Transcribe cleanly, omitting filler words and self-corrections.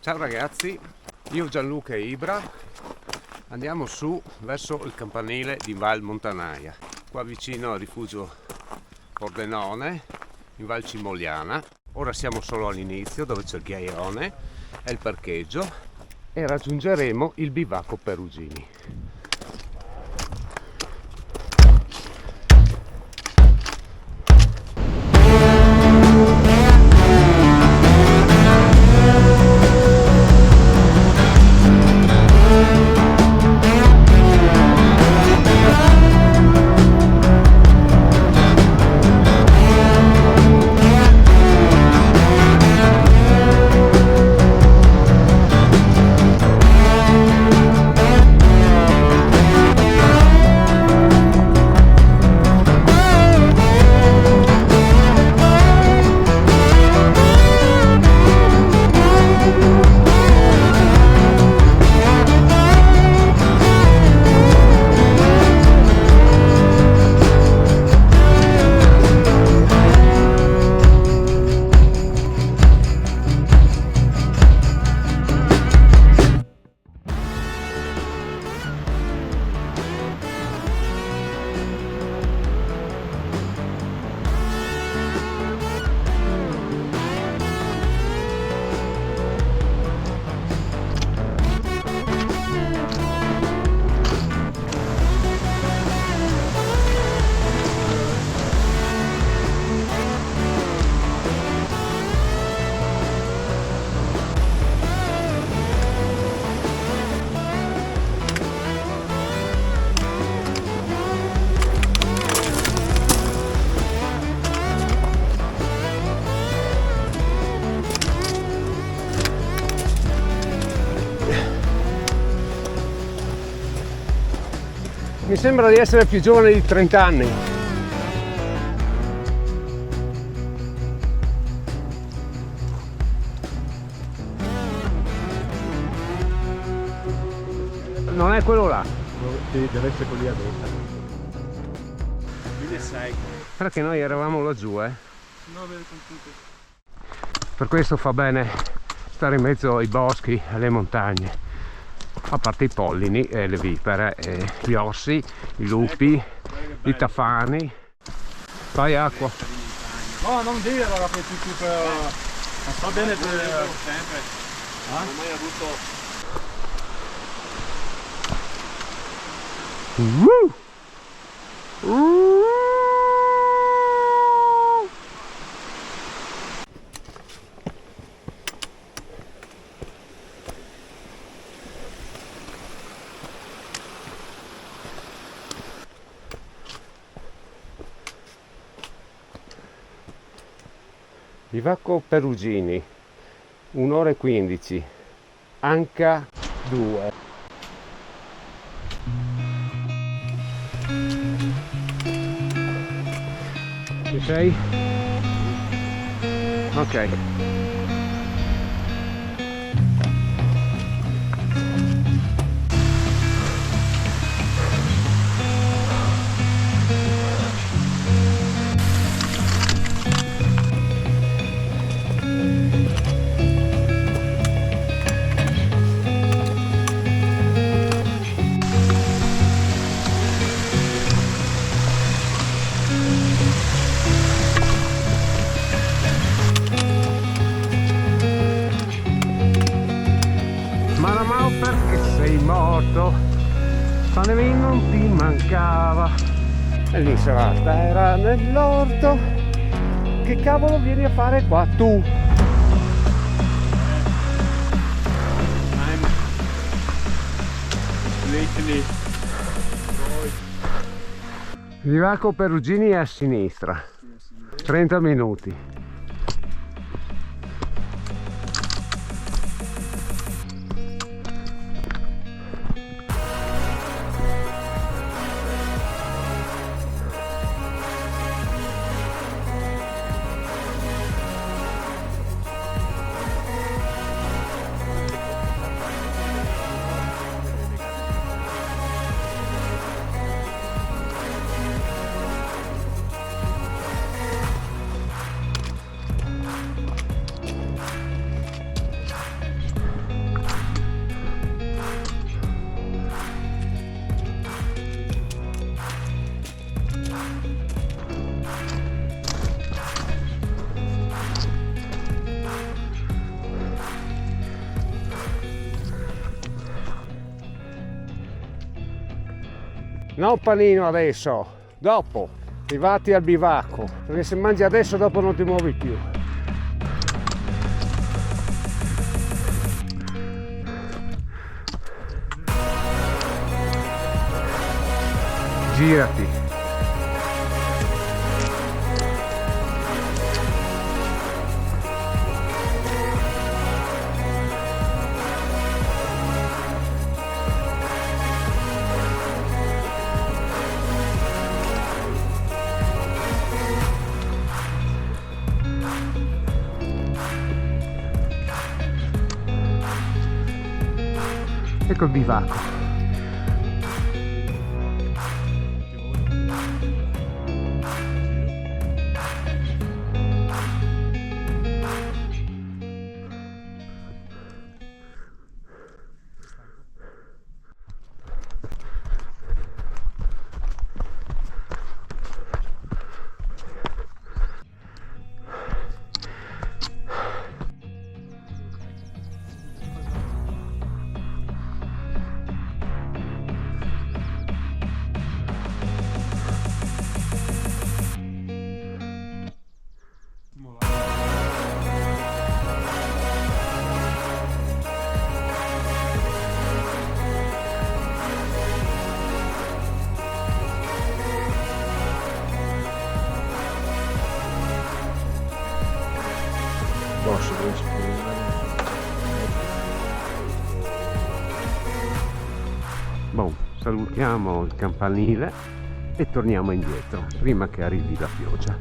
Ciao ragazzi, io Gianluca e Ibra andiamo su verso il campanile di Val Montanaia, qua vicino al rifugio Pordenone in Val Cimogliana. Ora siamo solo all'inizio dove c'è il ghiaione e il parcheggio e raggiungeremo il bivacco Perugini. Mi sembra di essere più giovane di 30 anni. Non è quello là. Sì, deve essere quello lì a destra. 1006. Perché noi eravamo laggiù, No, vedo computer. Per questo fa bene stare in mezzo ai boschi, alle montagne. A parte i pollini, le vipere, gli orsi, i lupi, i tafani. Fai acqua. No, non dirlo che tu per... Non sta bene per... sempre. Non ho mai avuto... Bivacco Perugini, 1 ora e 15, Anca 2. Ci sei? Ok. Panevi non ti mancava e l'insalata era nell'orto. Che cavolo vieni a fare qua tu? Bivacco Perugini è a sinistra, 30 minuti. No panino adesso, dopo, arrivati al bivacco, perché se mangi adesso dopo non ti muovi più. Girati. Ecco il bivacco. Bon, salutiamo il campanile e torniamo indietro prima che arrivi la pioggia.